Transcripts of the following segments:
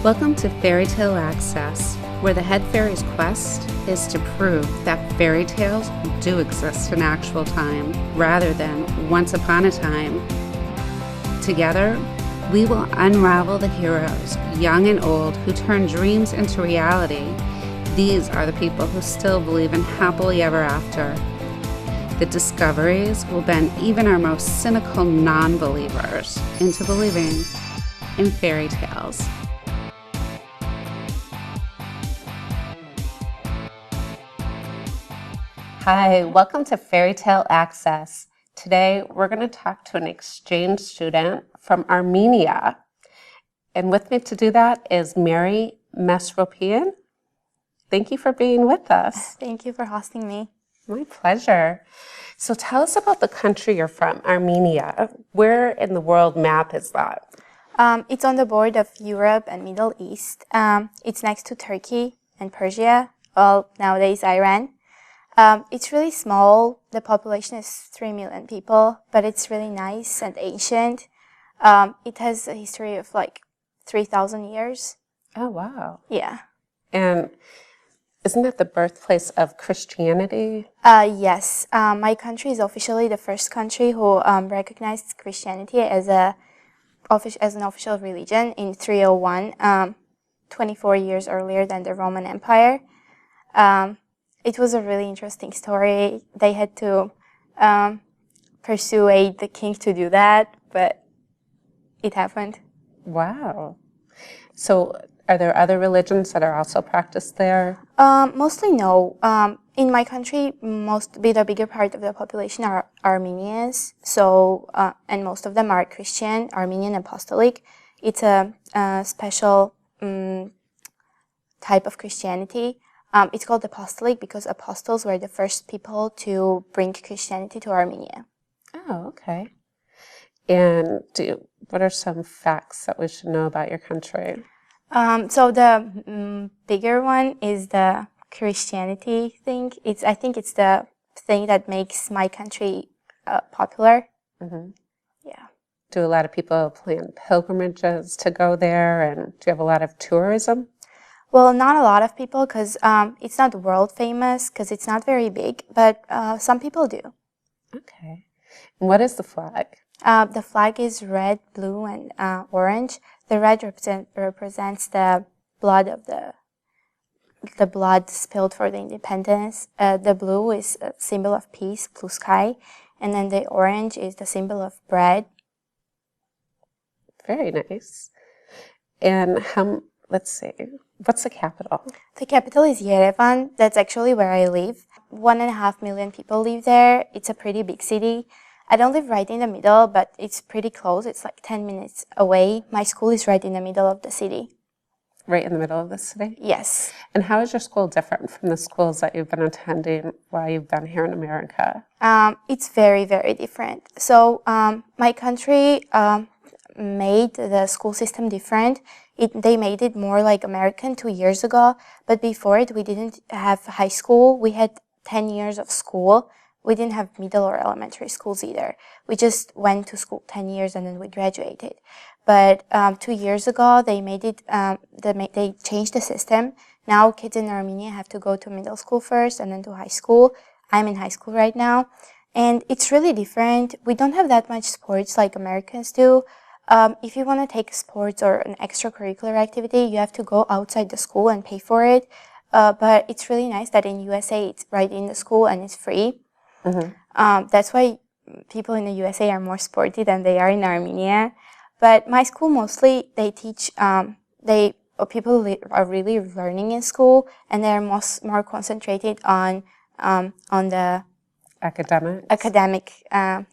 Welcome to Fairy Tale Access, where the head fairy's quest is to prove that fairy tales do exist in actual time, rather than once upon a time. Together, we will unravel the heroes, young and old, who turn dreams into reality. These are the people who still believe in happily ever after. The discoveries will bend even our most cynical non-believers into believing in fairy tales. Hi, welcome to Fairy Tale Access. Today, we're going to talk to an exchange student from Armenia. And with me to do that is Mary Mesropian. Thank you for being with us. Thank you for hosting me. My pleasure. So tell us about the country you're from, Armenia. Where in the world map is that? It's on the border of Europe and Middle East. It's next to Turkey and Persia, well, nowadays Iran. It's really small. The population is 3 million people, but it's really nice and ancient. It has a history of like 3,000 years. Oh, wow. Yeah. And isn't that the birthplace of Christianity? Yes. My country is officially the first country who recognized Christianity as an official religion in 301, 24 years earlier than the Roman Empire. It was a really interesting story. They had to persuade the king to do that, but it happened. Wow. So are there other religions that are also practiced there? Mostly no. In my country, the bigger part of the population are Armenians. So, and most of them are Christian, Armenian Apostolic. It's a special type of Christianity. It's called Apostolic because apostles were the first people to bring Christianity to Armenia. Oh, okay. And what are some facts that we should know about your country? So the bigger one is the Christianity thing. I think it's the thing that makes my country popular. Mm-hmm. Yeah. Do a lot of people plan pilgrimages to go there, and do you have a lot of tourism? Well, not a lot of people because it's not world famous because it's not very big, but some people do. Okay. And what is the flag? The flag is red, blue, and orange. The red represents the blood of the blood spilled for the independence. The blue is a symbol of peace, blue sky, and then the orange is the symbol of bread. Very nice. And let's see, what's the capital? The capital is Yerevan. That's actually where I live. 1.5 million people live there. It's a pretty big city. I don't live right in the middle, but it's pretty close. It's like 10 minutes away. My school is right in the middle of the city. Right in the middle of the city? Yes. And how is your school different from the schools that you've been attending while you've been here in America? It's very, very different. So my country made the school system different. They made it more like American 2 years ago, but before it we didn't have high school. We had 10 years of school. We didn't have middle or elementary schools either. We just went to school 10 years and then we graduated. But 2 years ago they made it. They changed the system. Now kids in Armenia have to go to middle school first and then to high school. I'm in high school right now, and it's really different. We don't have that much sports like Americans do. If you want to take sports or an extracurricular activity, you have to go outside the school and pay for it. But it's really nice that in USA it's right in the school and it's free. Mm-hmm. That's why people in the USA are more sporty than they are in Armenia. But my school mostly they teach. People are really learning in school, and they are more concentrated on the academic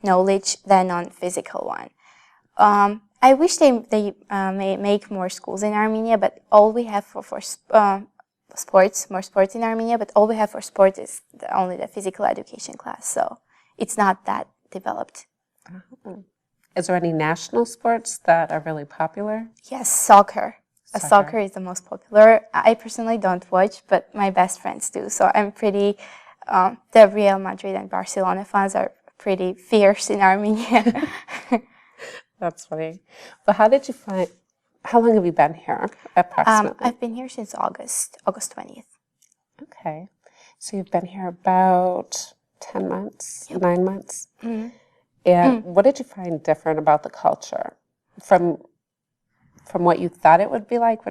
knowledge than on physical one. I wish they may make more schools in Armenia, but all we have for sports, more sports in Armenia, but all we have for sports is only the physical education class, so it's not that developed. Oh. Is there any national sports that are really popular? Yes, soccer. Soccer is the most popular. I personally don't watch, but my best friends do, so I'm pretty, the Real Madrid and Barcelona fans are pretty fierce in Armenia. That's funny. But how did you find How long have you been here, approximately? I've been here since August 20th. Okay. So you've been here about 10 months, Yep. 9 months. Mm. And what did you find different about the culture from what you thought it would be like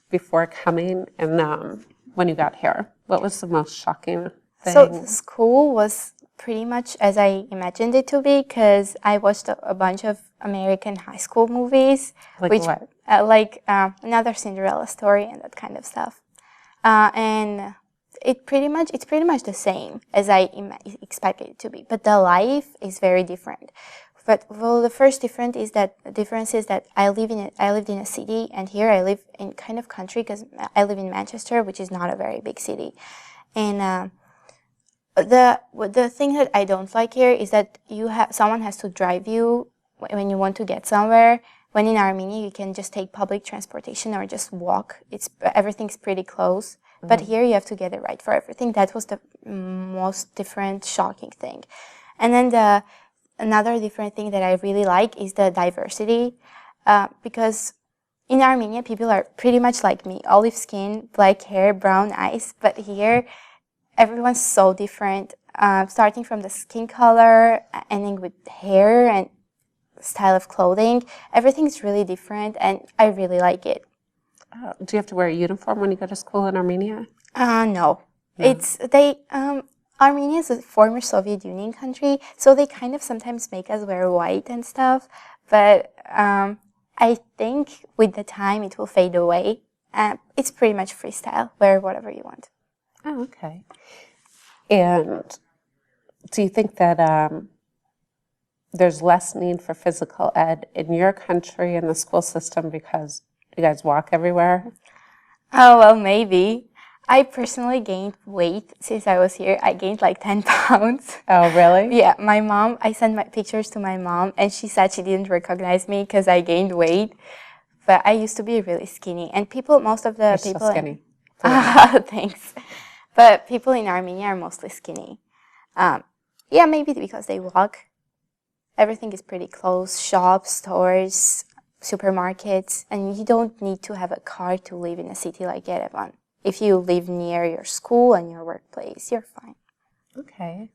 before coming and when you got here? What was the most shocking thing? So the school was pretty much as I imagined it to be because I watched a bunch of American high school movies, Like which what? Another Cinderella story and that kind of stuff, and it's pretty much the same as I expected it to be. But the life is very different. But well, the first difference is that I lived in a city, and here I live in kind of country because I live in Manchester, which is not a very big city, and the thing that I don't like here is that someone has to drive you when you want to get somewhere. When in Armenia, you can just take public transportation or just walk. Everything's pretty close. Mm-hmm. But here you have to get a ride for everything. That was the most different, shocking thing. And then another different thing that I really like is the diversity, because in Armenia, people are pretty much like me: olive skin, black hair, brown eyes. But here, everyone's so different, starting from the skin color, ending with hair and style of clothing. Everything's really different, and I really like it. Oh, do you have to wear a uniform when you go to school in Armenia? No. Armenia is a former Soviet Union country, so they kind of sometimes make us wear white and stuff, but I think with the time it will fade away. It's pretty much freestyle, wear whatever you want. Oh, okay. And do you think that there's less need for physical ed in your country in the school system because you guys walk everywhere? Oh, well, maybe. I personally gained weight since I was here. I gained like 10 pounds. Oh, really? Yeah, I sent my pictures to my mom, and she said she didn't recognize me because I gained weight. But I used to be really skinny, and most of the You're people... so skinny. Thanks. But people in Armenia are mostly skinny. Yeah, maybe because they walk. Everything is pretty close: shops, stores, supermarkets, and you don't need to have a car to live in a city like Yerevan. If you live near your school and your workplace, you're fine. Okay.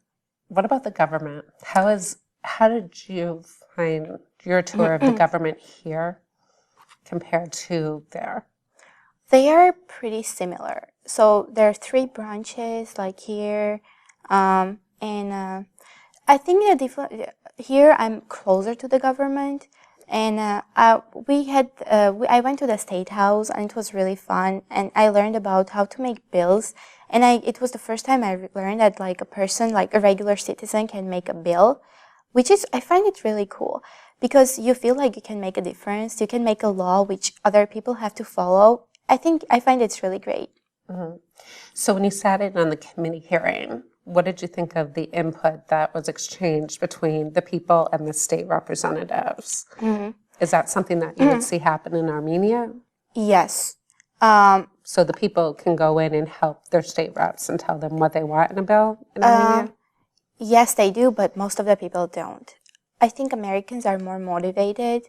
What about the government? How did you find your tour of the government here compared to there? They are pretty similar. So there are 3 branches like here, and I think here I'm closer to the government, and I went to the State House, and it was really fun, and I learned about how to make bills, and it was the first time I learned that like a person, like a regular citizen, can make a bill, I find it really cool, because you feel like you can make a difference, you can make a law which other people have to follow. I find it's really great. Mm-hmm. So when you sat in on the committee hearing, what did you think of the input that was exchanged between the people and the state representatives? Mm-hmm. Is that something that you would see happen in Armenia? Yes. So the people can go in and help their state reps and tell them what they want in a bill in Armenia? Yes, they do, but most of the people don't. I think Americans are more motivated,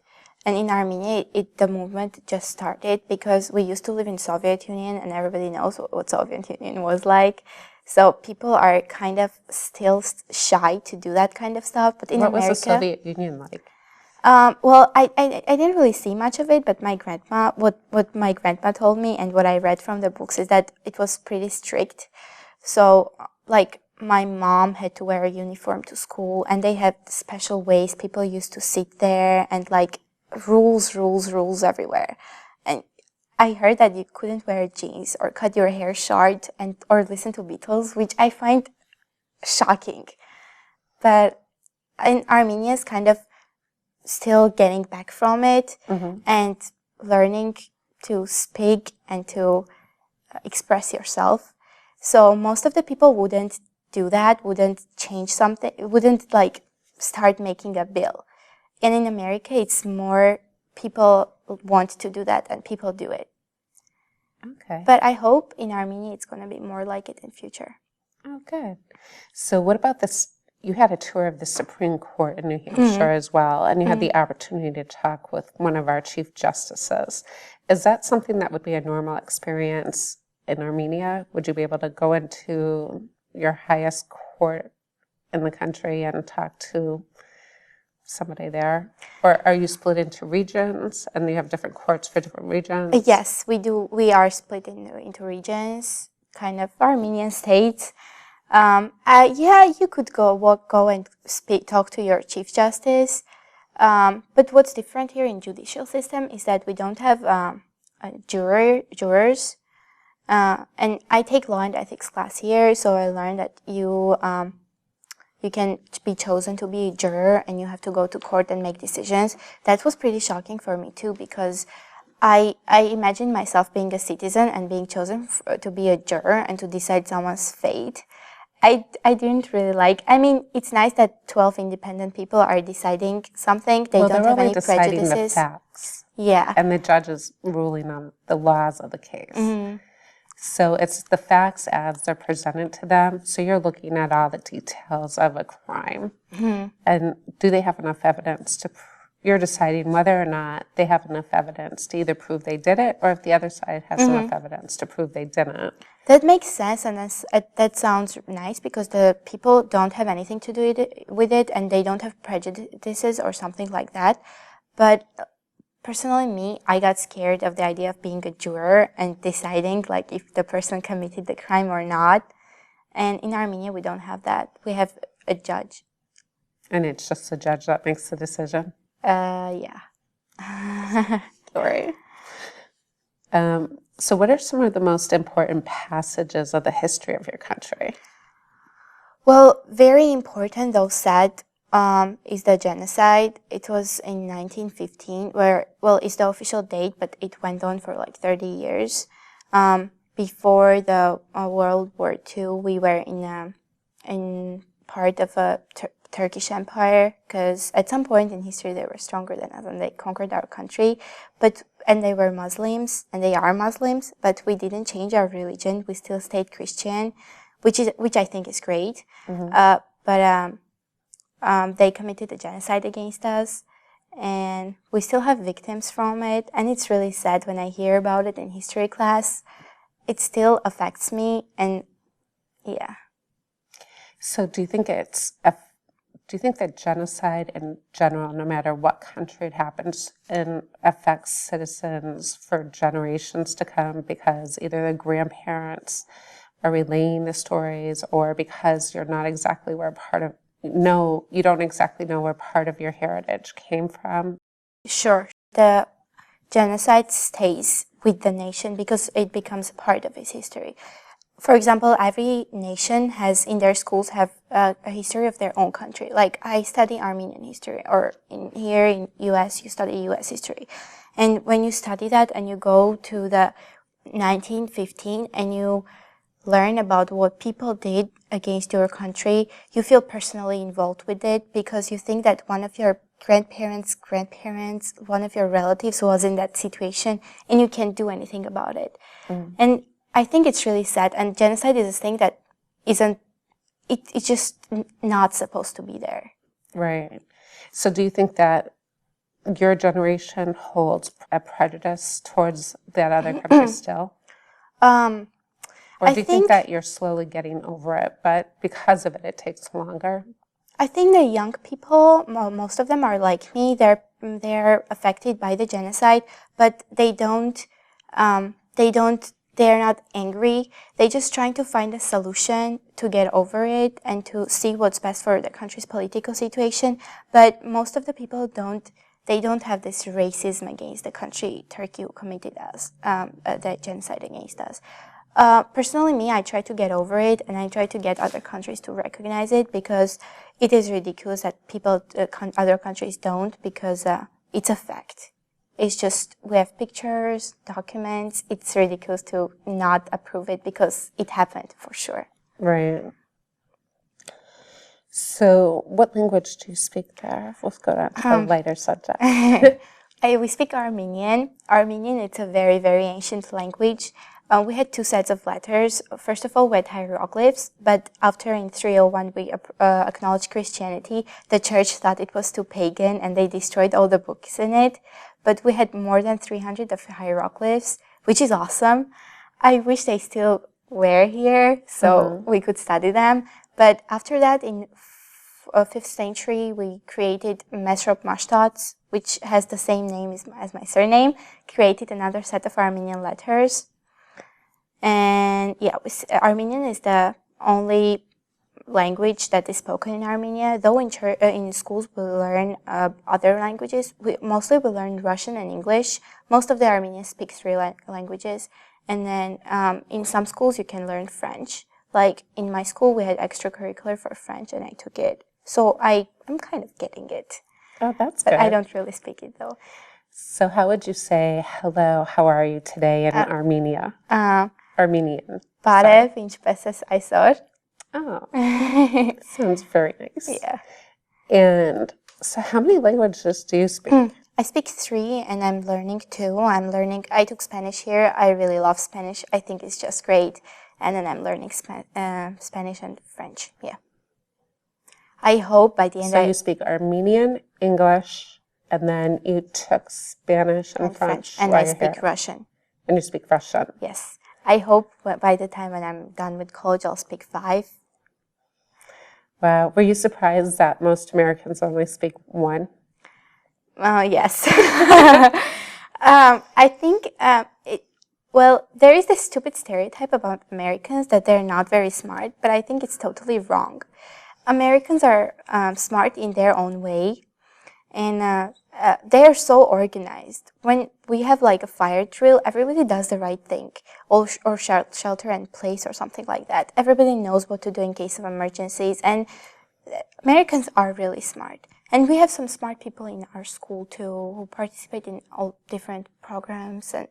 and in Armenia, the movement just started because we used to live in Soviet Union, and everybody knows what Soviet Union was like. So people are kind of still shy to do that kind of stuff. But in America, what was the Soviet Union like? Well, I didn't really see much of it, but what my grandma told me and what I read from the books is that it was pretty strict. So, like, my mom had to wear a uniform to school, and they had special ways people used to sit there, and like rules everywhere. And I heard that you couldn't wear jeans or cut your hair short or listen to Beatles, which I find shocking. But in Armenia is kind of still getting back from it, mm-hmm. and learning to speak and to express yourself. So most of the people wouldn't do that, wouldn't change something, wouldn't like start making a bill. And in America, it's more people want to do that and people do it. Okay. But I hope in Armenia it's going to be more like it in future. Oh, good. So what about this? you had a tour of the Supreme Court in New Hampshire as well, and you had the opportunity to talk with one of our chief justices. Is that something that would be a normal experience in Armenia? Would you be able to go into your highest court in the country and talk to somebody there? Or are you split into regions and you have different courts for different regions? Yes, we do. We are split into regions, kind of Armenian states. Yeah, you could go and talk to your chief justice. But what's different here in judicial system is that we don't have jurors. And I take law and ethics class here, so I learned that you can be chosen to be a juror and you have to go to court and make decisions. That was pretty shocking for me too, because I imagine myself being a citizen and being chosen to be a juror and to decide someone's fate. I didn't really like. I mean, it's nice that 12 independent people are deciding something. They don't have any prejudices. They're only deciding the facts. Yeah. And the judge is ruling on the laws of the case. So it's the facts as they're presented to them. So you're looking at all the details of a crime. And do they have enough evidence to you're deciding whether or not they have enough evidence to either prove they did it or if the other side has enough evidence to prove they didn't. That makes sense, and that sounds nice because the people don't have anything to do with it and they don't have prejudices or something like that. But personally, me, I got scared of the idea of being a juror and deciding like if the person committed the crime or not. And in Armenia, we don't have that. We have a judge. And it's just the judge that makes the decision? Yeah. Sorry. So what are some of the most important passages of the history of your country? Well, very important, though sad, is the genocide. It was in 1915, it's the official date, but it went on for like 30 years. Before the World War II, we were in part of a Turkish Empire, because at some point in history they were stronger than us and they conquered our country, and they were Muslims and they are Muslims, but we didn't change our religion. We still stayed Christian, which I think is great. But they committed a genocide against us, and we still have victims from it. And it's really sad when I hear about it in history class. It still affects me, and yeah. So do you think that genocide in general, no matter what country it happens in, affects citizens for generations to come because either the grandparents are relaying the stories or because you're not exactly you don't exactly know where part of your heritage came from? Sure. The genocide stays with the nation because it becomes part of its history. For example, every nation has in their schools have a history of their own country. Like I study Armenian history, or here in US you study US history. And when you study that and you go to the 1915 and you learn about what people did against your country, you feel personally involved with it because you think that one of your grandparents, one of your relatives was in that situation and you can't do anything about it. And I think it's really sad, and genocide is a thing that it's just not supposed to be there. Right. So do you think that your generation holds a prejudice towards that other country still? Or do you think that you're slowly getting over it, but because of it, it takes longer? I think the young people, most of them are like me. They're affected by the genocide, but they're not angry. They're just trying to find a solution to get over it and to see what's best for the country's political situation. But most of the people don't have this racism against the country, Turkey, who committed the genocide against us. Personally, me, I try to get over it, and I try to get other countries to recognize it because it is ridiculous that other countries don't, because it's a fact. It's just, we have pictures, documents. It's ridiculous to not approve it because it happened for sure. Right. So what language do you speak there? Let's go down to a lighter subject. We speak Armenian. Armenian, it's a very, very ancient language. we had two sets of letters. First of all, we had hieroglyphs, but after in 301 we acknowledged Christianity, the church thought it was too pagan and they destroyed all the books in it. But we had more than 300 of hieroglyphs, which is awesome. I wish they still were here so we could study them. But after that, in 5th century, we created Mesrop Mashtats, which has the same name as my surname, created another set of Armenian letters. And yeah, Armenian is the only language that is spoken in Armenia. Though in schools we learn other languages. Mostly we learn Russian and English. Most of the Armenians speak three languages. And then in some schools you can learn French. Like in my school we had extracurricular for French and I took it. So I'm kind of getting it. Oh, that's but good. I don't really speak it though. So how would you say hello, how are you today in Armenia? Armenian. Barev, ինչպես այսօր. Oh, sounds very nice. Yeah. And so how many languages do you speak? I speak 3 and I'm learning 2. I took Spanish here. I really love Spanish. I think it's just great. And then I'm learning Spanish and French. Yeah. I hope by the end So you speak Armenian, English, and then you took Spanish and French. And I speak Russian. And you speak Russian. Yes. I hope by the time when I'm done with college, I'll speak 5. Wow. Were you surprised that most Americans only speak 1? Yes. I think, there is this stupid stereotype about Americans that they're not very smart, but I think it's totally wrong. Americans are smart in their own way, and they are so organized. When we have like a fire drill, everybody does the right thing, or shelter in place or something like that. Everybody knows what to do in case of emergencies, and Americans are really smart. And we have some smart people in our school too, who participate in all different programs, and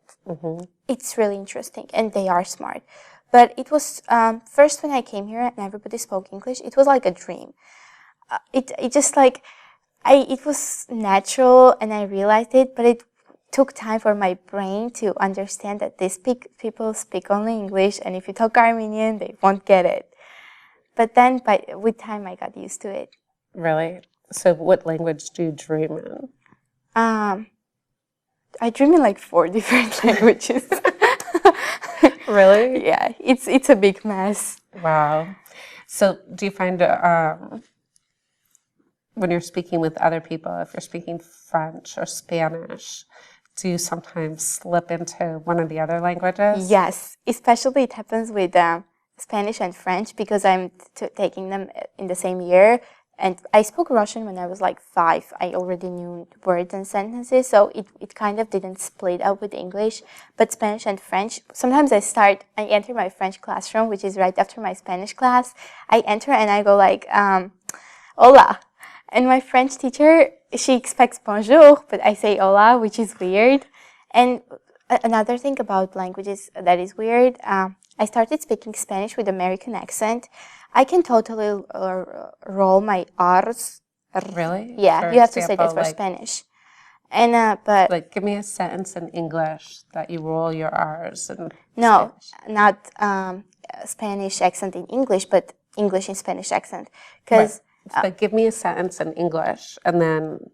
it's really interesting, and they are smart. But it was, first when I came here and everybody spoke English, it was like a dream. It just like, it was natural and I realized it, but it took time for my brain to understand that these people speak only English, and if you talk Armenian, they won't get it. But then with time, I got used to it. Really? So what language do you dream in? I dream in like 4 different languages. Really? Yeah, it's a big mess. Wow. So do you find when you're speaking with other people, if you're speaking French or Spanish, do you sometimes slip into one of the other languages? Yes, especially it happens with Spanish and French because I'm taking them in the same year. And I spoke Russian when I was like 5. I already knew words and sentences, so it kind of didn't split up with English. But Spanish and French, sometimes I enter my French classroom, which is right after my Spanish class. I enter and I go like, hola. And my French teacher, she expects bonjour, but I say hola, which is weird. And another thing about languages that is weird, I started speaking Spanish with American accent. I can totally roll my R's. Really? Yeah, you have to say that for Spanish. And but like, give me a sentence in English that you roll your R's in no, Spanish. not Spanish accent in English, but English in Spanish accent. Because like, give me a sentence in English, and then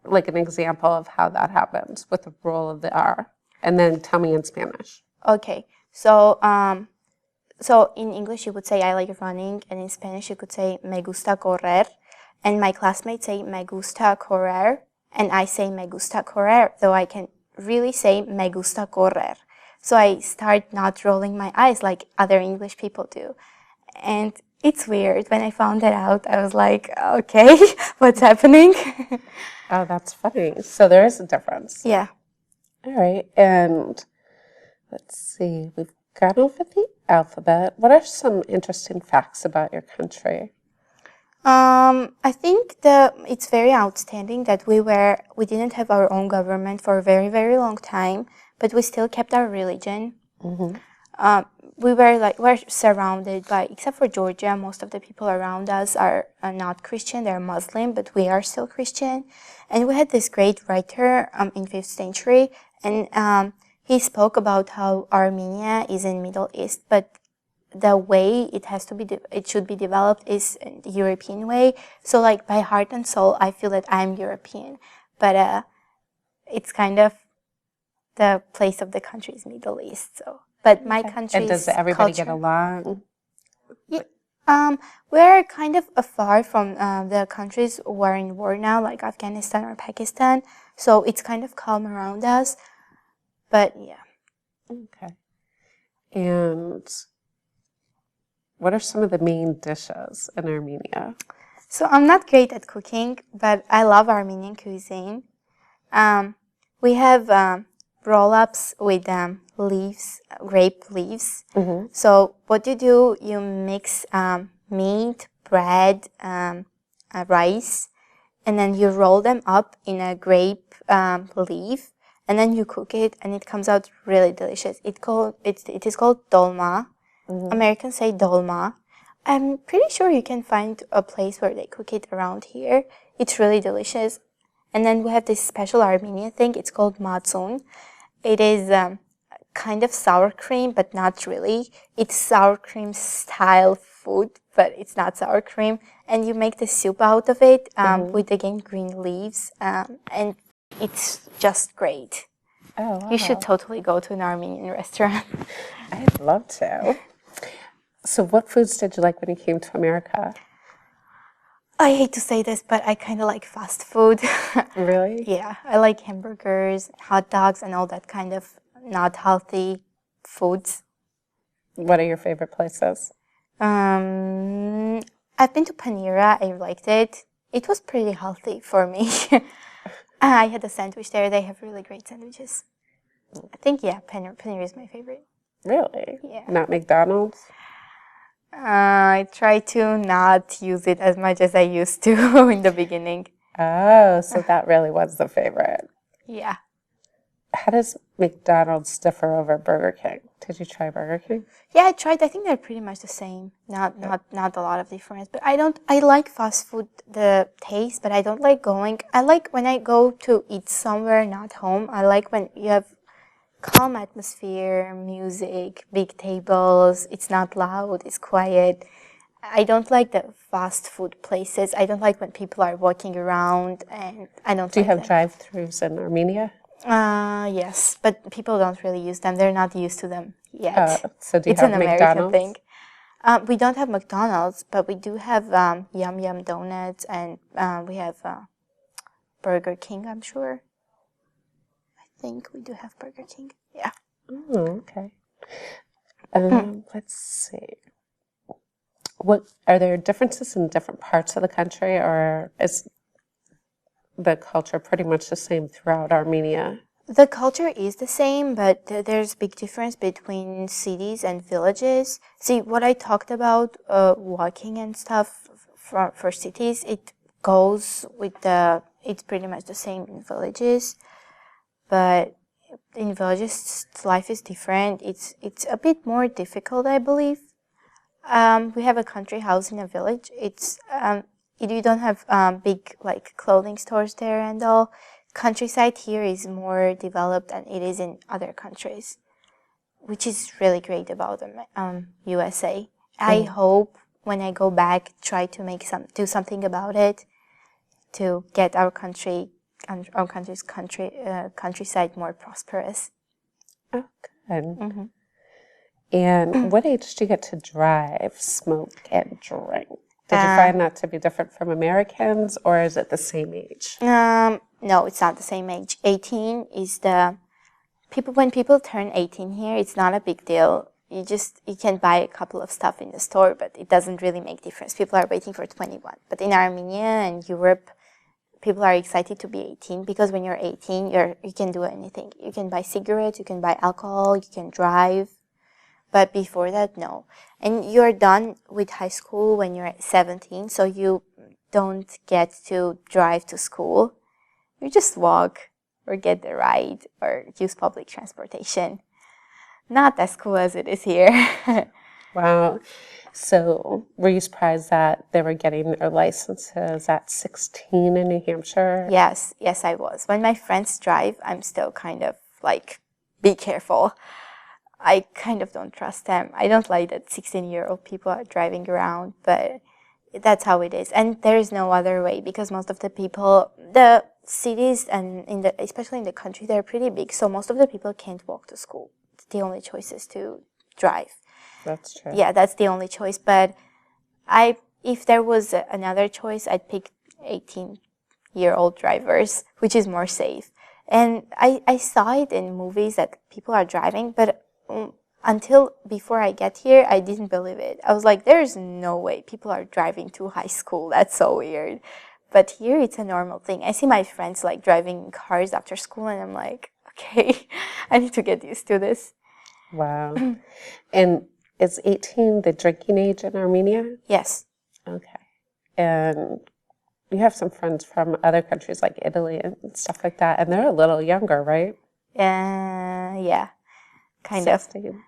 like an example of how that happens with the roll of the R, and then tell me in Spanish. Okay, so so in English you would say I like running, and in Spanish you could say me gusta correr, and my classmates say me gusta correr, and I say me gusta correr, though I can really say me gusta correr. So I start not rolling my eyes like other English people do, and it's weird. When I found that out, I was like, okay, what's happening? Oh, that's funny. So there is a difference. Yeah. All right, and let's see, we've gone over the alphabet. What are some interesting facts about your country? I think it's very outstanding that we didn't have our own government for a very, very long time, but we still kept our religion. We're surrounded by, except for Georgia, most of the people around us are not Christian, they're Muslim, but we are still Christian. And we had this great writer in 5th century, and he spoke about how Armenia is in Middle East, but the way it has to be, it should be developed is the European way. So like by heart and soul, I feel that I'm European, but it's kind of the place of the country is Middle East. So, but my country's And does everybody get culture, along? we're kind of afar from the countries who are in war now, like Afghanistan or Pakistan. So it's kind of calm around us. But yeah. Okay. And what are some of the main dishes in Armenia? So I'm not great at cooking, but I love Armenian cuisine. We have roll-ups with leaves, grape leaves. So what you do, you mix meat, bread, rice, and then you roll them up in a grape leaf, and then you cook it, and it comes out really delicious. It is called dolma. Americans say dolma. I'm pretty sure you can find a place where they cook it around here. It's really delicious. And then we have this special Armenian thing. It's called matsun. It is kind of sour cream, but not really. It's sour cream style food, but it's not sour cream. And you make the soup out of it with, again, green leaves. And it's just great. Oh, wow. You should totally go to an Armenian restaurant. I'd love to. So what foods did you like when you came to America? I hate to say this, but I kind of like fast food. Really? Yeah, I like hamburgers, hot dogs, and all that kind of not healthy foods. What are your favorite places? I've been to Panera. I liked it. It was pretty healthy for me. I had a sandwich there. They have really great sandwiches. I think, yeah, Panera is my favorite. Really? Yeah. Not McDonald's? I try to not use it as much as I used to in the beginning. Oh, so that really was the favorite. Yeah. How does McDonald's differ over Burger King? Did you try Burger King? Yeah, I tried. I think they're pretty much the same. Not a lot of difference. But I like fast food, the taste, but I don't like going. I like when I go to eat somewhere, not home. I like when you have calm atmosphere, music, big tables. It's not loud. It's quiet. I don't like the fast food places. I don't like when people are walking around, and I don't. Do you like have drive-thrus in Armenia? Yes, but people don't really use them. They're not used to them yet. So do you It's have an American McDonald's? thing. We don't have McDonald's, but we do have Yum Yum Donuts, and we have Burger King, I'm sure. I think we do have Burger King. Yeah. Oh, okay. Let's see. What are there differences in different parts of the country, or is the culture pretty much the same throughout Armenia? The culture is the same, but there's big difference between cities and villages. See, what I talked about, walking and stuff for cities, it goes with it's pretty much the same in villages. But in villages, life is different. It's a bit more difficult, I believe. We have a country house in a village. You don't have big like clothing stores there and all. Countryside here is more developed than it is in other countries, which is really great about USA. I hope when I go back, try to do something about it to get our country's countryside more prosperous. Oh, good. And what age did you get to drive, smoke, and drink? Did you find that to be different from Americans, or is it the same age? No, it's not the same age. 18 is when people turn 18 here, it's not a big deal. You can buy a couple of stuff in the store, but it doesn't really make difference. People are waiting for 21. But in Armenia and Europe, people are excited to be 18 because when you're 18, you can do anything. You can buy cigarettes, you can buy alcohol, you can drive. But before that, no. And you're done with high school when you're 17, so you don't get to drive to school. You just walk or get the ride or use public transportation. Not as cool as it is here. Wow. So were you surprised that they were getting their licenses at 16 in New Hampshire? Yes, I was. When my friends drive, I'm still kind of like, be careful. I kind of don't trust them. I don't like that 16-year-old people are driving around, but that's how it is. And there is no other way, because most of the people, the cities and especially in the country, they're pretty big. So most of the people can't walk to school. The only choice is to drive. That's true. Yeah, that's the only choice. But if there was another choice, I'd pick 18-year-old drivers, which is more safe. And I saw it in movies that people are driving, but until before I get here, I didn't believe it. I was like, there's no way people are driving to high school. That's so weird. But here it's a normal thing. I see my friends like driving cars after school, and I'm like, okay, I need to get used to this. Wow. And is 18 the drinking age in Armenia? Yes. Okay. And you have some friends from other countries like Italy and stuff like that, and they're a little younger, right? Yeah. Kind 16.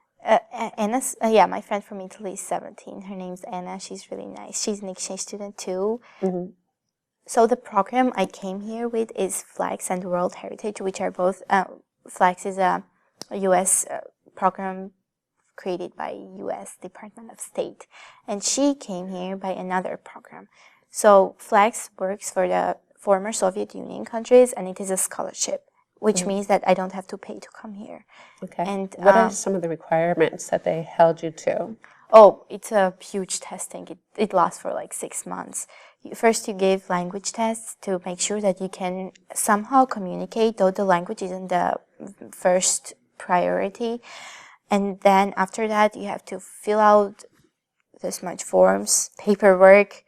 Anna's, yeah, my friend from Italy is 17. Her name's Anna. She's really nice. She's an exchange student too. Mm-hmm. So the program I came here with is Flags and World Heritage, which are both, Flags is a U.S. Program created by U.S. Department of State. And she came here by another program. So Flags works for the former Soviet Union countries, and it is a scholarship, which means that I don't have to pay to come here. Okay. And what are some of the requirements that they held you to? Oh, it's a huge testing. It lasts for like 6 months. First, you give language tests to make sure that you can somehow communicate, though the language isn't the first priority. And then after that, you have to fill out this much forms, paperwork,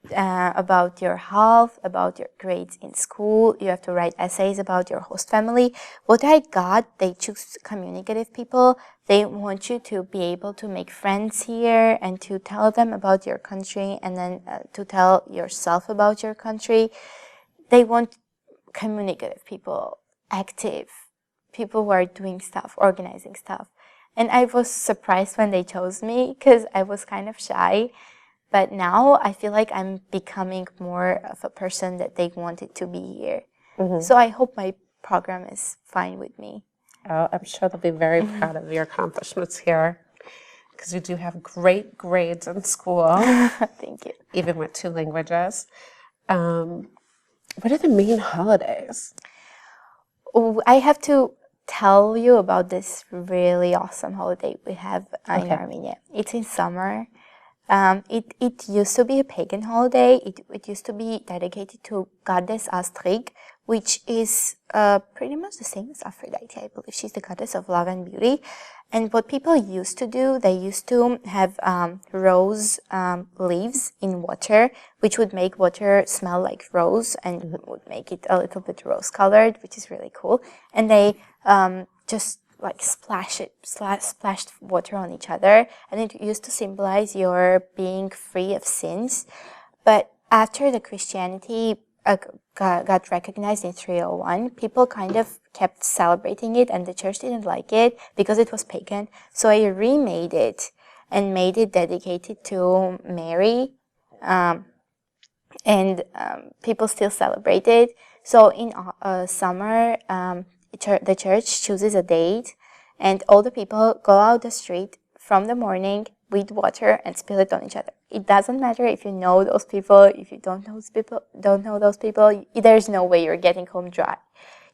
about your health, about your grades in school. You have to write essays about your host family. What I got, they choose communicative people. They want you to be able to make friends here and to tell them about your country, and then to tell yourself about your country. They want communicative people, active people who are doing stuff, organizing stuff. And I was surprised when they chose me because I was kind of shy. But now I feel like I'm becoming more of a person that they wanted to be here. Mm-hmm. So I hope my program is fine with me. Oh, I'm sure they'll be very proud of your accomplishments here, because you do have great grades in school. Thank you. Even with 2 languages. What are the main holidays? I have to tell you about this really awesome holiday we have in Armenia. It's in summer. It used to be a pagan holiday. It used to be dedicated to goddess Astrig, which is pretty much the same as Aphrodite. I believe she's the goddess of love and beauty. And what people used to do, they used to have rose leaves in water, which would make water smell like rose and would make it a little bit rose colored, which is really cool. And they just like splashed water on each other, and it used to symbolize your being free of sins. But after the Christianity got recognized in 301, people kind of kept celebrating it, and the church didn't like it because it was pagan. So I remade it and made it dedicated to Mary, and people still celebrate it. So in summer, the church chooses a date, and all the people go out the street from the morning with water and spill it on each other. It doesn't matter if you know those people, if you don't know those people, there's no way you're getting home dry.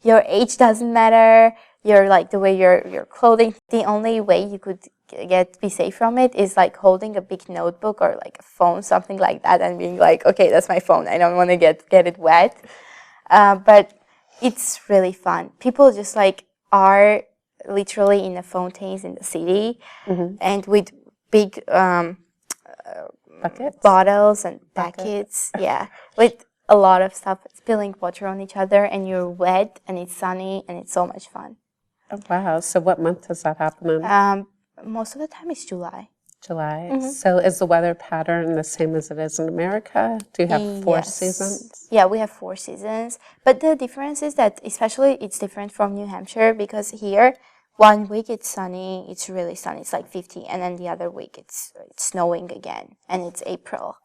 Your age doesn't matter, the way your clothing. The only way you could be safe from it is like holding a big notebook or like a phone, something like that, and being like, okay, that's my phone, I don't want to get it wet. But it's really fun. People just are literally in the fountains in the city, and with big bottles and buckets, with a lot of stuff, spilling water on each other, and you're wet, and it's sunny, and it's so much fun. Oh, wow. So what month does that happen in? Most of the time it's July. July. So is the weather pattern the same as it is in America? Do you have 4 seasons? Yeah, we have 4 seasons. But the difference is that, especially, it's different from New Hampshire, because here, one week it's sunny, it's really sunny, it's like 50, and then the other week it's snowing again, and it's April.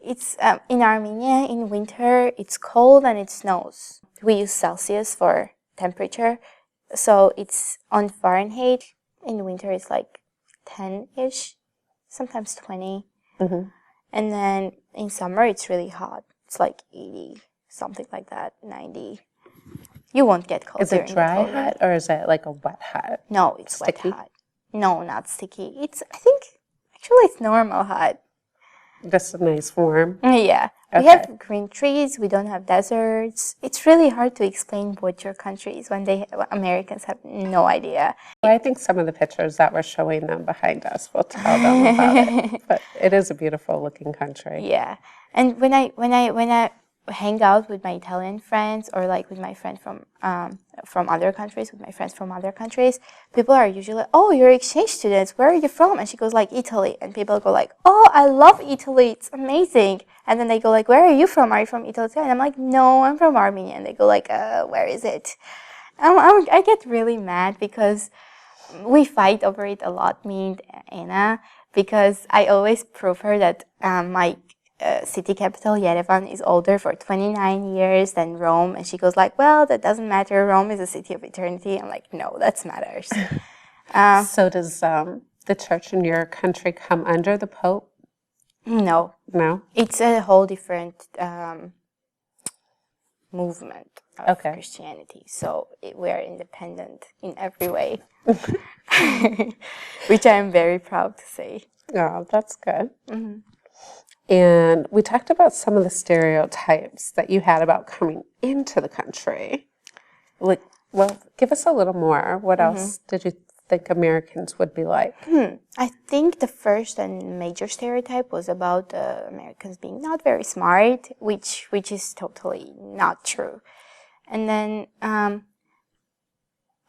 It's in Armenia, in winter, it's cold and it snows. We use Celsius for temperature, So it's on Fahrenheit. In winter, it's like 10-ish, sometimes 20. Mm-hmm. And then in summer, it's really hot. It's like 80, something like that, 90. You won't get cold Is it during the dry cold hot weather. or is it like a wet hot? No, it's Sticky? wet hot. No, not sticky. I think, actually it's normal hot. Just a nice warm. Yeah. We Okay. have green trees. We don't have deserts. It's really hard to explain what your country is when Americans have no idea. Well, I think some of the pictures that we're showing them behind us will tell them about it. But it is a beautiful looking country. Yeah. And when I hang out with my Italian friends or like with my friend from other countries, with my friends from other countries, people are usually like, "Oh, you're exchange students. Where are you from?" And she goes like, "Italy." And people go like, "Oh, I love Italy. It's amazing." And then they go like, "Where are you from? Are you from Italy?" And I'm like, "No, I'm from Armenia." And they go like, "Where is it?" I get really mad because we fight over it a lot, me and Anna, because I always prove her that my city capital, Yerevan, is older for 29 years than Rome. And she goes like, "Well, that doesn't matter. Rome is a city of eternity." I'm like, "No, that matters." So does the church in your country come under the Pope? No, No? it's a whole different movement of Okay. Christianity. So we're independent in every way, which I'm very proud to say. Oh, that's good. And we talked about some of the stereotypes that you had about coming into the country. Like, well, give us a little more. What else did you think Americans would be like? I think the first and major stereotype was about Americans being not very smart, which is totally not true. And then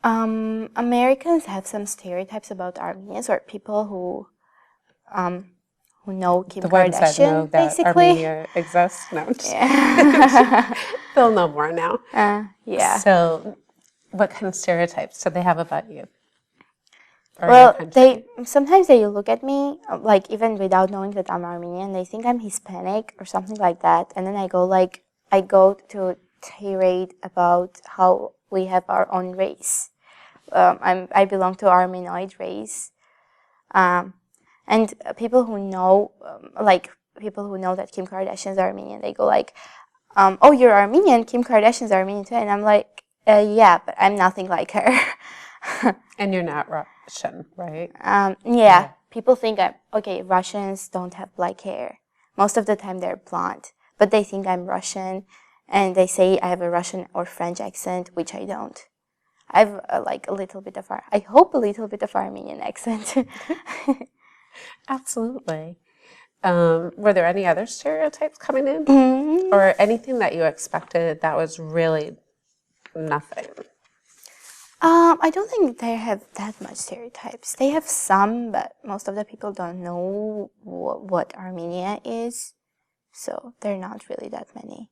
Americans have some stereotypes about Armenians or people who know Kim The ones that know Kardashian, that basically. Armenia exists? No, just Yeah. they'll know more now. Yeah. So, what kind of stereotypes do they have about you? Or your Well, country? sometimes they look at me like even without knowing that I'm Armenian, they think I'm Hispanic or something like that, and then I go to tirade about how we have our own race. I belong to Armenoid race, and people who know people who know that Kim Kardashian's Armenian, they go like, "Oh, you're Armenian. Kim Kardashian's Armenian too," and I'm like, "Yeah, but I'm nothing like her." And you're not Russian, right? Yeah, people think Russians don't have black hair. Most of the time they're blonde, but they think I'm Russian, and they say I have a Russian or French accent, which I don't. I have a little bit of I hope a little bit of Armenian accent. Absolutely. Were there any other stereotypes coming in? Or anything that you expected that was really nothing? I don't think they have that much stereotypes. They have some, but most of the people don't know what Armenia is, so they're not really that many.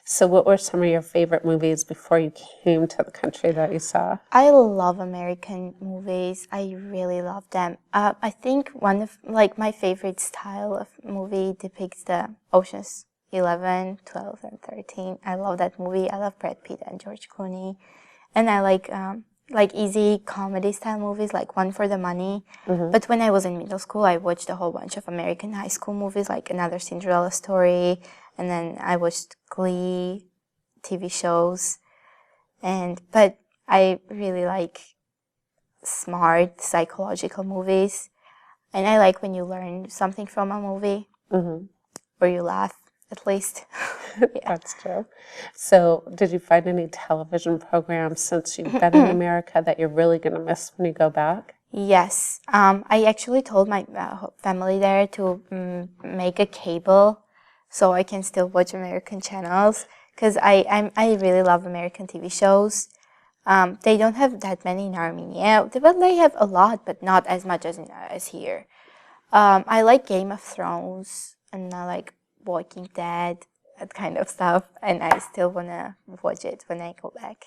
So what were some of your favorite movies before you came to the country that you saw? I love American movies. I really love them. I think one of my favorite style of movie depicts the Ocean's 11, 12, and 13. I love that movie. I love Brad Pitt and George Clooney. And I like easy comedy style movies like One for the Money. But when I was in middle school, I watched a whole bunch of American high school movies like Another Cinderella Story, and then I watched Glee, TV shows. But I really like smart psychological movies, and I like when you learn something from a movie, or you laugh at least. Yeah. That's true. So did you find any television programs since you've been in America that you're really going to miss when you go back? Yes, I actually told my family there to make a cable so I can still watch American channels because I really love American TV shows. They don't have that many in Armenia, but they have a lot, but not as much as here. I like Game of Thrones and I like Walking Dead, that kind of stuff, and I still wanna watch it when I go back.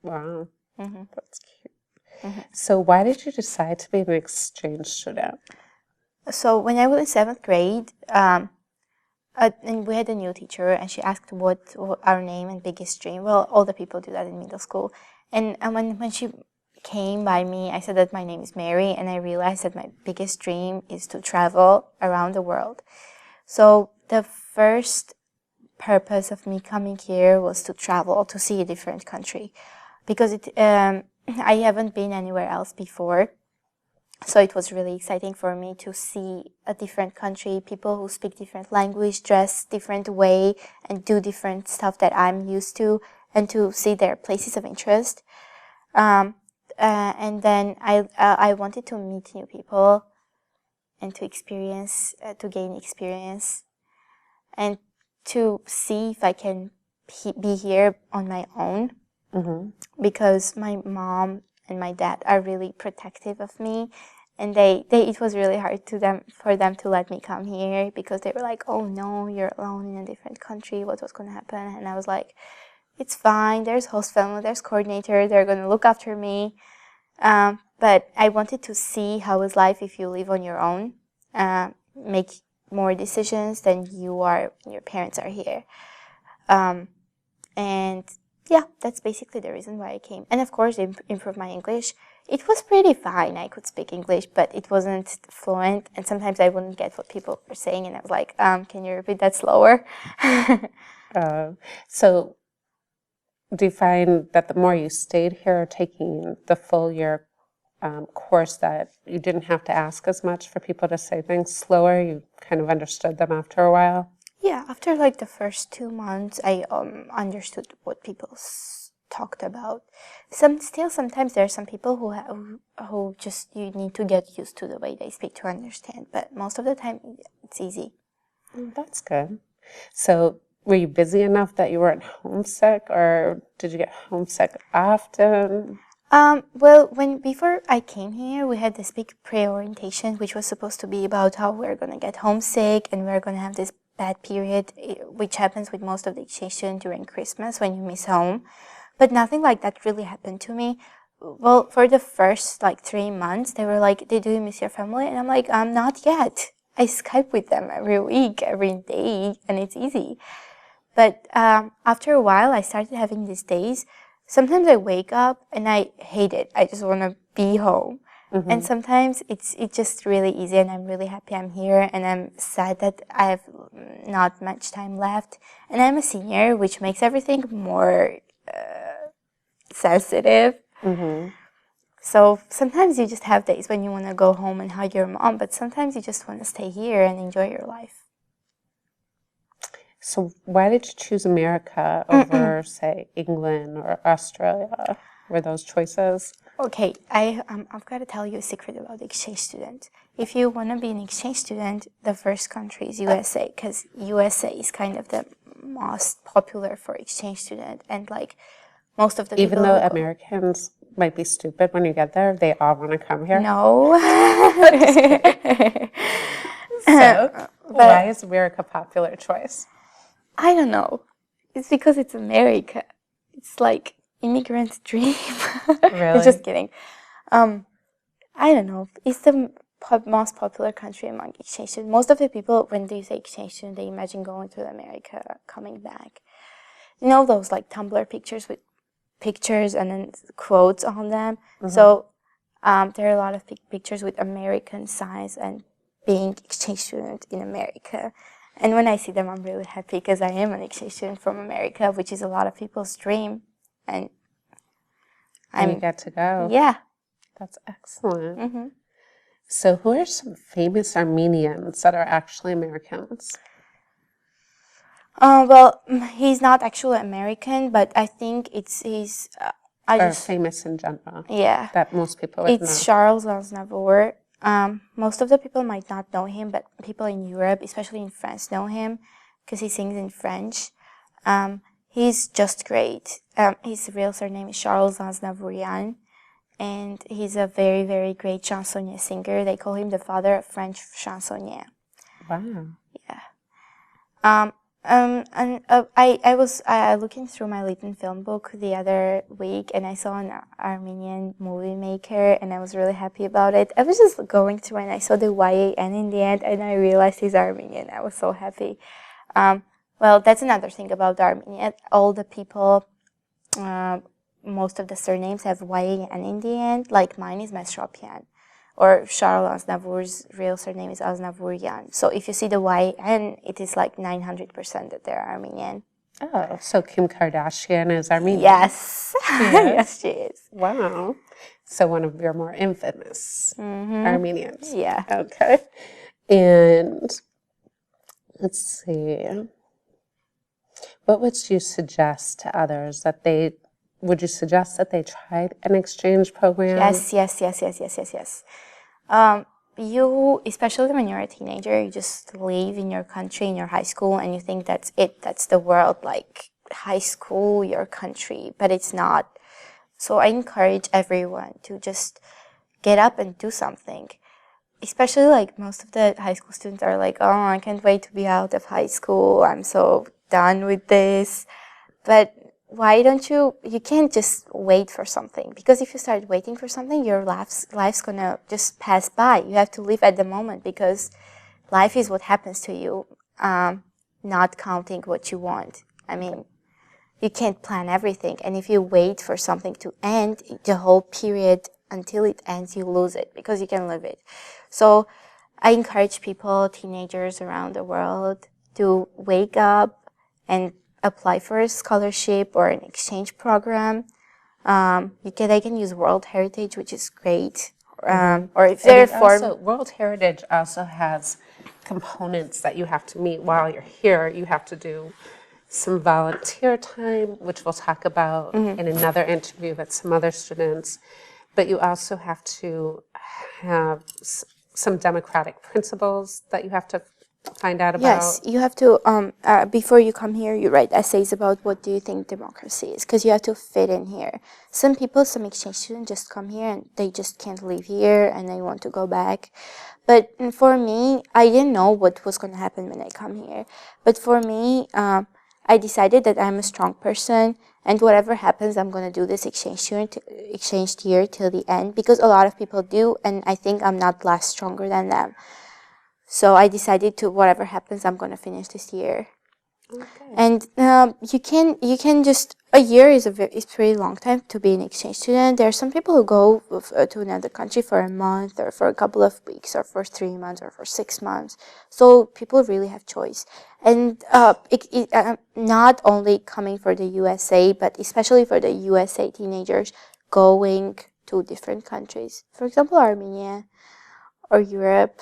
Wow, that's cute. So why did you decide to be an exchange student? So when I was in 7th grade, and we had a new teacher, and she asked what our name and biggest dream. Well, all the people do that in middle school. And when she came by me, I said that my name is Mary, and I realized that my biggest dream is to travel around the world. So the first purpose of me coming here was to travel, to see a different country, because I haven't been anywhere else before. So it was really exciting for me to see a different country, people who speak different language, dress different way, and do different stuff that I'm used to, and to see their places of interest. And then I wanted to meet new people and to experience, to gain experience, and to see if I can be here on my own. Mm-hmm. Because my mom and my dad are really protective of me, and it was really hard for them to let me come here, because they were like, "Oh no, you're alone in a different country. What's going to happen?" And I was like, "It's fine. There's host family, there's coordinator. They're going to look after me." But I wanted to see how is life if you live on your own, make more decisions than you are when your parents are here. And yeah, that's basically the reason why I came. And of course, improve my English. It was pretty fine. I could speak English, but it wasn't fluent. And sometimes I wouldn't get what people were saying. And I was like, can you repeat that slower? So do you find that the more you stayed here taking the full year course, that you didn't have to ask as much for people to say things slower? You kind of understood them after a while? Yeah, after like the first 2 months, I understood what people talked about. Sometimes there are some people who just you need to get used to the way they speak to understand. But most of the time, it's easy. That's good. So were you busy enough that you weren't homesick, or did you get homesick often? Well, before I came here, we had this big pre-orientation, which was supposed to be about how we're gonna get homesick and we're gonna have this bad period, which happens with most of the exchange students during Christmas when you miss home. But nothing like that really happened to me. Well, for the first 3 months, they were like, "Do you miss your family?" And I'm like, not yet. I Skype with them every week, every day, and it's easy. But after a while, I started having these days. Sometimes I wake up and I hate it. I just want to be home. Mm-hmm. And sometimes it's just really easy, and I'm really happy I'm here, and I'm sad that I have not much time left. And I'm a senior, which makes everything more sensitive. Mm-hmm. So sometimes you just have days when you want to go home and hug your mom, but sometimes you just want to stay here and enjoy your life. So why did you choose America over, say, England or Australia? Were those choices? Okay, I've got to tell you a secret about the exchange student. If you want to be an exchange student, the first country is USA, because USA is kind of the most popular for exchange student, and most of the people. Even though Americans might be stupid when you get there, they all want to come here? No. So, why is America a popular choice? I don't know. It's because it's America. It's like immigrant's dream. Really? Just kidding. I don't know. It's the most popular country among exchange students. Most of the people, when they say exchange student, they imagine going to America, coming back. You know those Tumblr pictures with pictures and then quotes on them? Mm-hmm. So there are a lot of pictures with American signs and being exchange student in America. And when I see them, I'm really happy, because I am an exchange student from America, which is a lot of people's dream. And you get to go. Yeah. That's excellent. Mm-hmm. So who are some famous Armenians that are actually Americans? Well, he's not actually American, but I think he's... famous in general. Yeah. That most people would know. It's Charles Aznavour. Most of the people might not know him, but people in Europe, especially in France, know him because he sings in French. He's just great. His real surname is Charles Aznavourian, and he's a very, very great chansonnier singer. They call him the father of French chansonnier. Wow. Yeah. I was looking through my Latin film book the other week, and I saw an Armenian movie maker, and I was really happy about it. I was just going through, and I saw the YAN in the end, and I realized he's Armenian. I was so happy. Well, that's another thing about Armenia. All the people most of the surnames have Y-A-N in the end. Like mine is Mesropian. Or Charles Aznavour's real surname is Aznavourian. So if you see the Y-N, it is like 900% that they're Armenian. Oh, so Kim Kardashian is Armenian? Yes. She is? Yes, she is. Wow. So one of your more infamous Armenians. Yeah. Okay. And let's see. What would you suggest to others would you suggest that they tried an exchange program? Yes. You, especially when you're a teenager, you just live in your country, in your high school, and you think that's it, that's the world, like high school, your country, but it's not. So I encourage everyone to just get up and do something. Especially like most of the high school students are like, oh, I can't wait to be out of high school. I'm so done with this. But why don't you can't just wait for something. Because if you start waiting for something, your life's gonna just pass by. You have to live at the moment because life is what happens to you, not counting what you want. I mean, you can't plan everything. And if you wait for something to end, the whole period until it ends, you lose it because you can live it. So I encourage people, teenagers around the world, to wake up and apply for a scholarship or an exchange program. They can use World Heritage, which is great. Or if they're World Heritage also has components that you have to meet while you're here. You have to do some volunteer time, which we'll talk about in another interview with some other students. But you also have to have some democratic principles that you have to find out about. Yes, you have to, before you come here, you write essays about what do you think democracy is, because you have to fit in here. Some people, some exchange students just come here and they just can't live here and they want to go back. But for me, I didn't know what was going to happen when I come here. But for me, I decided that I'm a strong person and whatever happens, I'm going to do this exchange year till the end, because a lot of people do, and I think I'm not less stronger than them. So I decided to, whatever happens, I'm going to finish this year. Okay. And you can just, a year is a pretty long time to be an exchange student. There are some people who go to another country for a month or for a couple of weeks or for 3 months or for 6 months. So people really have choice. And not only coming for the USA, but especially for the USA teenagers going to different countries. For example, Armenia or Europe,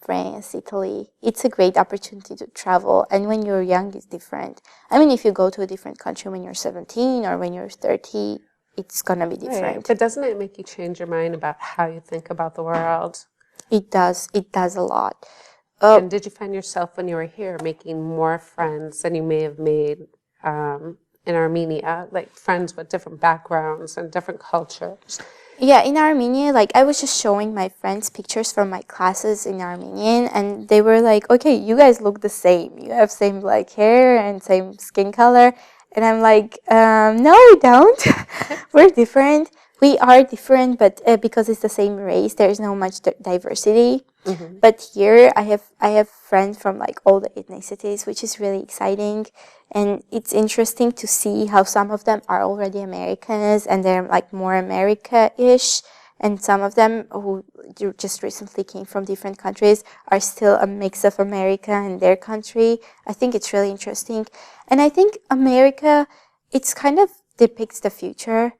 France, Italy. It's a great opportunity to travel. And when you're young, it's different. I mean, if you go to a different country when you're 17 or when you're 30, it's going to be different. Right. But doesn't it make you change your mind about how you think about the world? It does. It does a lot. And did you find yourself when you were here making more friends than you may have made in Armenia? Like friends with different backgrounds and different cultures? Yeah, in Armenia, like I was just showing my friends pictures from my classes in Armenian, and they were like, okay, you guys look the same. You have same like hair and same skin color. And I'm like, no, we don't. We're different. We are different, but because it's the same race, there is no much diversity. Mm-hmm. But here, I have friends from like all the ethnicities, which is really exciting, and it's interesting to see how some of them are already Americans and they're like more America-ish, and some of them who just recently came from different countries are still a mix of America and their country. I think it's really interesting, and I think America, it's kind of depicts the future.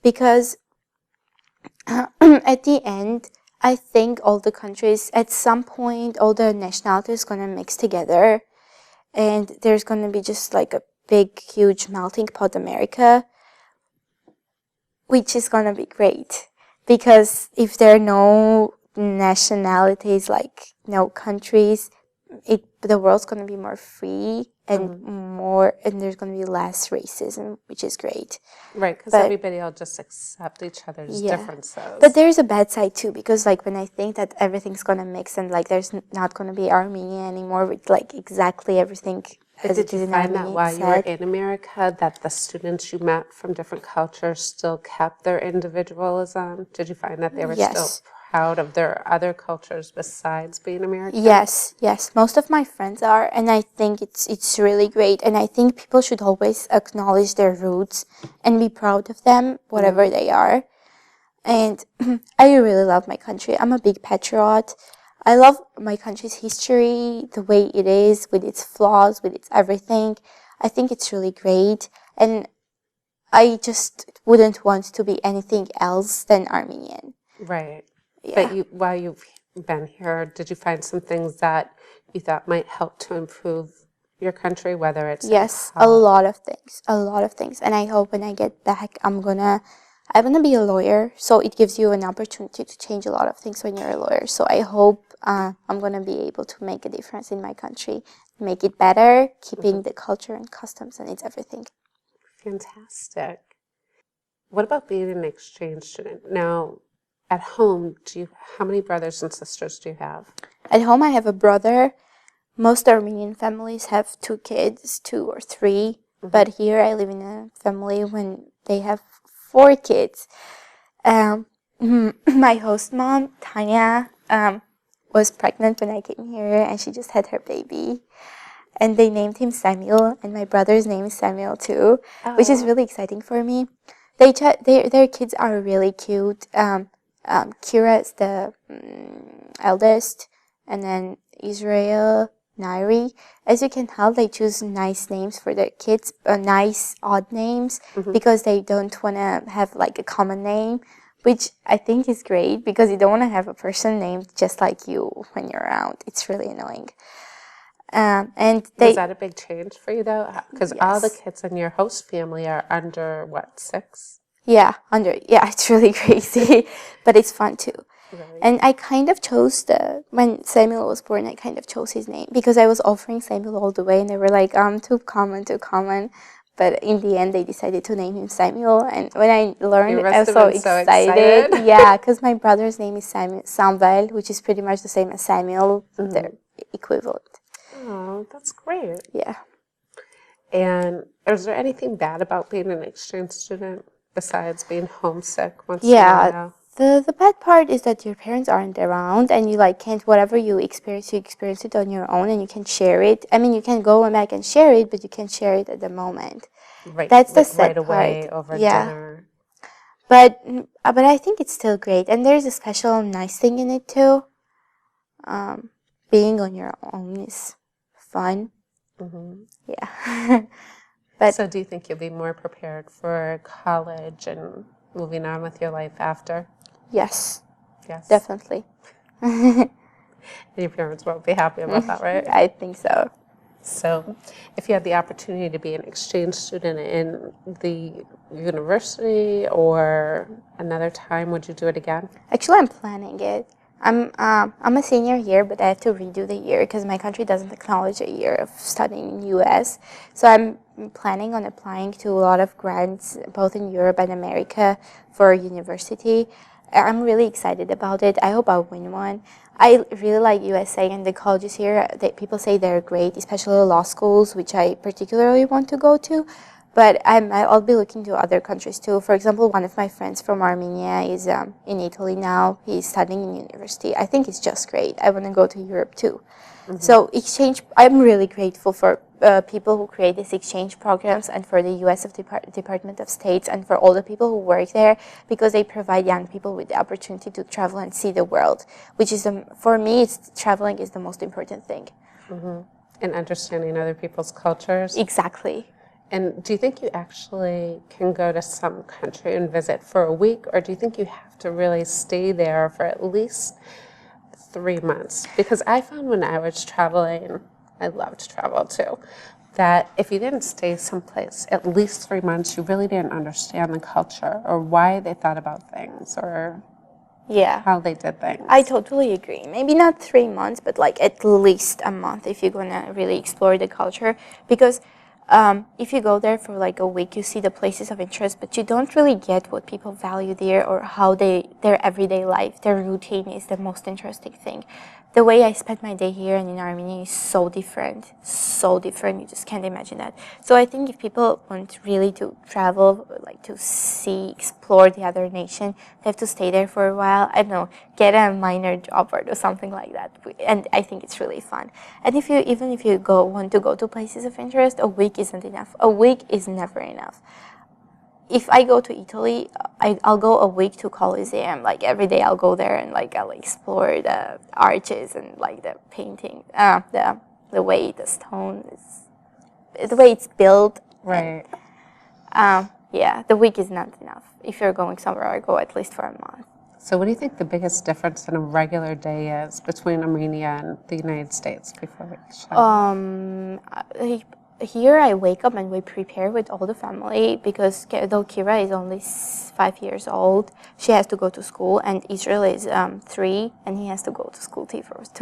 Because at the end, I think all the countries, at some point, all the nationalities going to mix together. And there's going to be just like a big, huge melting pot America, which is going to be great. Because if there are no nationalities, like no countries, the world's going to be more free and and there's going to be less racism, which is great. Right, because everybody will just accept each other's differences. But there's a bad side too, because like when I think that everything's going to mix and like there's not going to be Armenia anymore with like exactly everything as it is in Armenia. Did you find that while you were in America, that the students you met from different cultures still kept their individualism? Did you find that they were still proud of their other cultures besides being American? Yes, yes. Most of my friends are, and I think it's really great. And I think people should always acknowledge their roots and be proud of them, whatever they are. And I really love my country. I'm a big patriot. I love my country's history, the way it is, with its flaws, with its everything. I think it's really great. And I just wouldn't want to be anything else than Armenian. Right. Yeah. But while you've been here, did you find some things that you thought might help to improve your country, whether it's Yes, a lot of things. And I hope when I get back, I wanna be a lawyer. So it gives you an opportunity to change a lot of things when you're a lawyer. So I hope I'm gonna be able to make a difference in my country, make it better, keeping the culture and customs, and it's everything. Fantastic. What about being an exchange student? Now, at home, how many brothers and sisters do you have? At home, I have a brother. Most Armenian families have 2 kids, 2 or 3. But here, I live in a family when they have 4 kids. My host mom, Tanya, was pregnant when I came here, and she just had her baby. And they named him Samuel, and my brother's name is Samuel too, which is really exciting for me. Their kids are really cute. Kira is the eldest, and then Israel, Nairi. As you can tell, they choose nice names for their kids, nice odd names, because they don't want to have like a common name, which I think is great because you don't want to have a person named just like you when you're around. It's really annoying. Was that a big change for you though? Because all the Yes. kids in your host family are under, what, 6? Yeah, it's really crazy, but it's fun too. Really? And I kind of chose when Samuel was born, I kind of chose his name because I was offering Samuel all the way and they were like, too common. But in the end, they decided to name him Samuel. And when I learned, You I must was have been so excited. Yeah, because my brother's name is Samuel, which is pretty much the same as Samuel, their equivalent. Oh, that's great. Yeah. And is there anything bad about being an exchange student besides being homesick once in a while? The bad part is that your parents aren't around and you can't, whatever you experience it on your own and you can share it. I mean, you can go back and share it, but you can share it at the moment. Right, That's the like sad right away part. over Yeah. dinner. But I think it's still great. And there's a special nice thing in it too. Being on your own is fun. Yeah. But So do you think you'll be more prepared for college and moving on with your life after? yes, Yes. definitely. Your parents won't be happy about that, right? I think so. So if you had the opportunity to be an exchange student in the university or another time, would you do it again? Actually, I'm planning it. I'm a senior here, but I have to redo the year because my country doesn't acknowledge a year of studying in U.S. So I'm planning on applying to a lot of grants, both in Europe and America, for university. I'm really excited about it. I hope I'll win one. I really like USA and the colleges here. People say they're great, especially law schools, which I particularly want to go to. But I'll be looking to other countries too. For example, one of my friends from Armenia is in Italy now. He's studying in university. I think it's just great. I want to go to Europe too. So exchange, I'm really grateful for people who create these exchange programs and for the U.S. Department of States and for all the people who work there because they provide young people with the opportunity to travel and see the world, which is, for me, traveling is the most important thing. And understanding other people's cultures? Exactly. And do you think you actually can go to some country and visit for a week, or do you think you have to really stay there for at least 3 months? Because I found when I was traveling, I love to travel too, that if you didn't stay someplace at least 3 months, you really didn't understand the culture or why they thought about things or how they did things. I totally agree. Maybe not 3 months, but at least a month if you're gonna really explore the culture. Because if you go there for a week, you see the places of interest, but you don't really get what people value there or how their everyday life, their routine is the most interesting thing. The way I spent my day here and in Armenia is so different. You just can't imagine that. So I think if people want really to travel, to see, explore the other nation. They have to stay there for a while. I don't know, get a minor job or do something like that. And I think it's really fun. And even if you want to go to places of interest, a week isn't enough. A week is never enough. If I go to Italy, I'll go a week to Colosseum. Like every day, I'll go there and like I'll explore the arches and like the painting, the way the stone is, the way it's built. Right. And, yeah, the week is not enough. If you're going somewhere, I go at least for a month. So what do you think the biggest difference in a regular day is between Armenia and the United States before we Here I wake up and we prepare with all the family because though Kira is only 5 years old, she has to go to school, and Israel is 3 and he has to go to school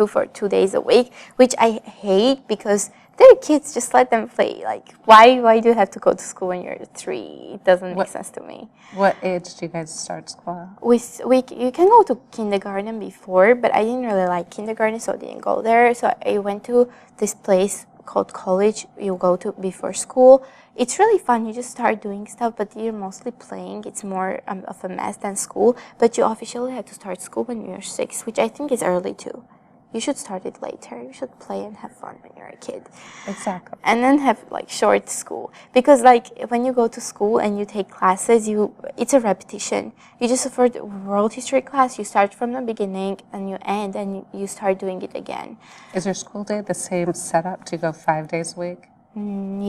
for 2 days a week, which I hate because they're kids, just let them play. Like, why do you have to go to school when you're 3? It doesn't make sense to me. What age do you guys start school? You can go to kindergarten before, but I didn't really like kindergarten, so I didn't go there. So I went to this place called college. You go to before school. It's really fun. You just start doing stuff, but you're mostly playing. It's more of a mess than school. But you officially have to start school when you're 6, which I think is early too. You should start it later. You should play and have fun when you're a kid. Exactly. And then have like short school. Because like when you go to school and you take classes, it's a repetition. You just, for the world history class, you start from the beginning and you end and you start doing it again. Is your school day the same setup? Do you go 5 days a week?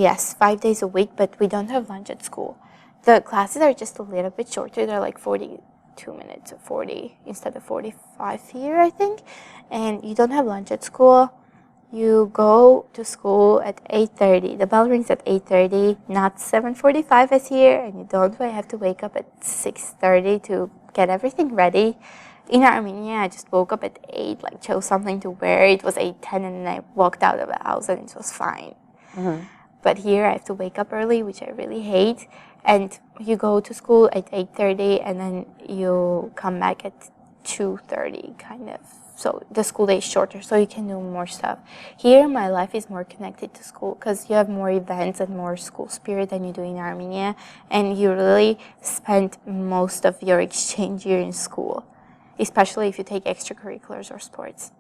Yes, 5 days a week, but we don't have lunch at school. The classes are just a little bit shorter. They're like 42 minutes or 40 instead of 45 here, I think. And you don't have lunch at school. You go to school at 8:30. The bell rings at 8:30, not 7:45 as here, and you don't have to wake up at 6:30 to get everything ready. In Armenia, I just woke up at 8, like chose something to wear. It was 8:10, and then I walked out of the house, and it was fine. Mm-hmm. But here I have to wake up early, which I really hate. And you go to school at 8:30, and then you come back at 2:30, kind of. So the school day is shorter, so you can do more stuff. Here, my life is more connected to school because you have more events and more school spirit than you do in Armenia, and you really spend most of your exchange year in school, especially if you take extracurriculars or sports.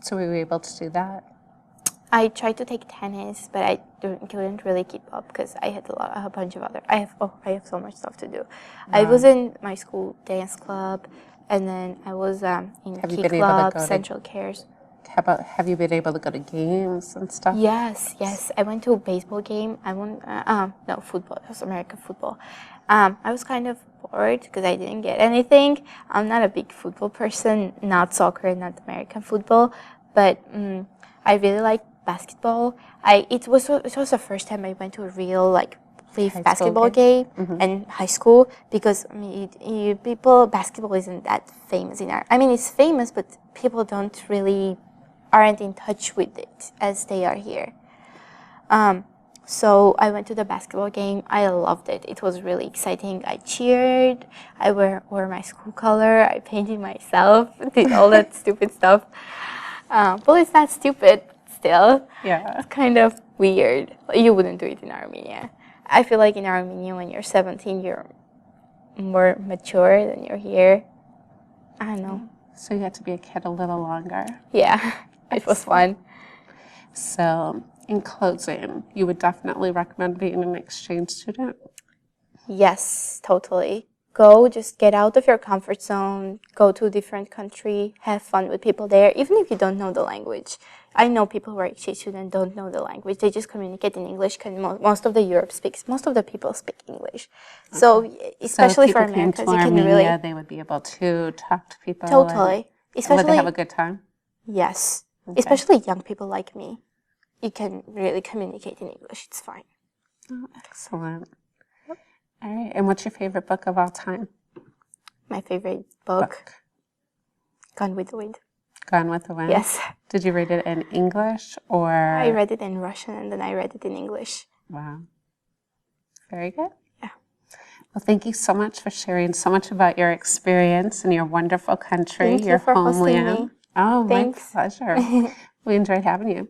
So were you able to do that? I tried to take tennis, but I couldn't really keep up because I had a bunch of other. I have so much stuff to do. Wow. I was in my school dance club, and then I was in Key Club, Central Cares. Have you been able to go to games and stuff? Yes. I went to a baseball game. I won. No, football. It was American football. I was kind of bored because I didn't get anything. I'm not a big football person, not soccer, not American football, but I really like basketball. It was the first time I went to a real live basketball game in high school because basketball isn't that famous in our. I mean, it's famous, but people aren't in touch with it as they are here. So I went to the basketball game. I loved it. It was really exciting. I cheered. I wore my school color. I painted myself. Did all that stupid stuff. Well, it's not stupid still. Yeah. It's kind of weird. You wouldn't do it in Armenia. I feel like in Armenia, when you're 17, you're more mature than you're here. I don't know. So you had to be a kid a little longer. Yeah, it was fun. So, in closing, you would definitely recommend being an exchange student? Yes, totally. Go, just get out of your comfort zone, go to a different country, have fun with people there, even if you don't know the language. I know people who are exchange students don't know the language. They just communicate in English. Most of the people speak English. Okay. So, especially for Americans, you can really... they would be able to talk to people. Totally. Would they have a good time? Yes. Okay. Especially young people like me. You can really communicate in English. It's fine. Oh, excellent. All right. And what's your favorite book of all time? My favorite book? Gone with the Wind. Gone with the Wind? Yes. Did you read it in English or? I read it in Russian and then I read it in English. Wow. Very good. Yeah. Well, thank you so much for sharing so much about your experience in your wonderful country, your homeland. Hosting me. Oh, Thanks. my pleasure. We enjoyed having you.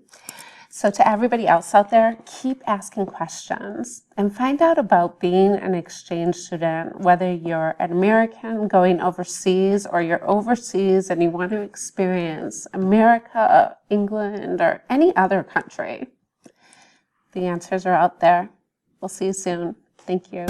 So to everybody else out there, keep asking questions and find out about being an exchange student, whether you're an American going overseas or you're overseas and you want to experience America, England, or any other country. The answers are out there. We'll see you soon. Thank you.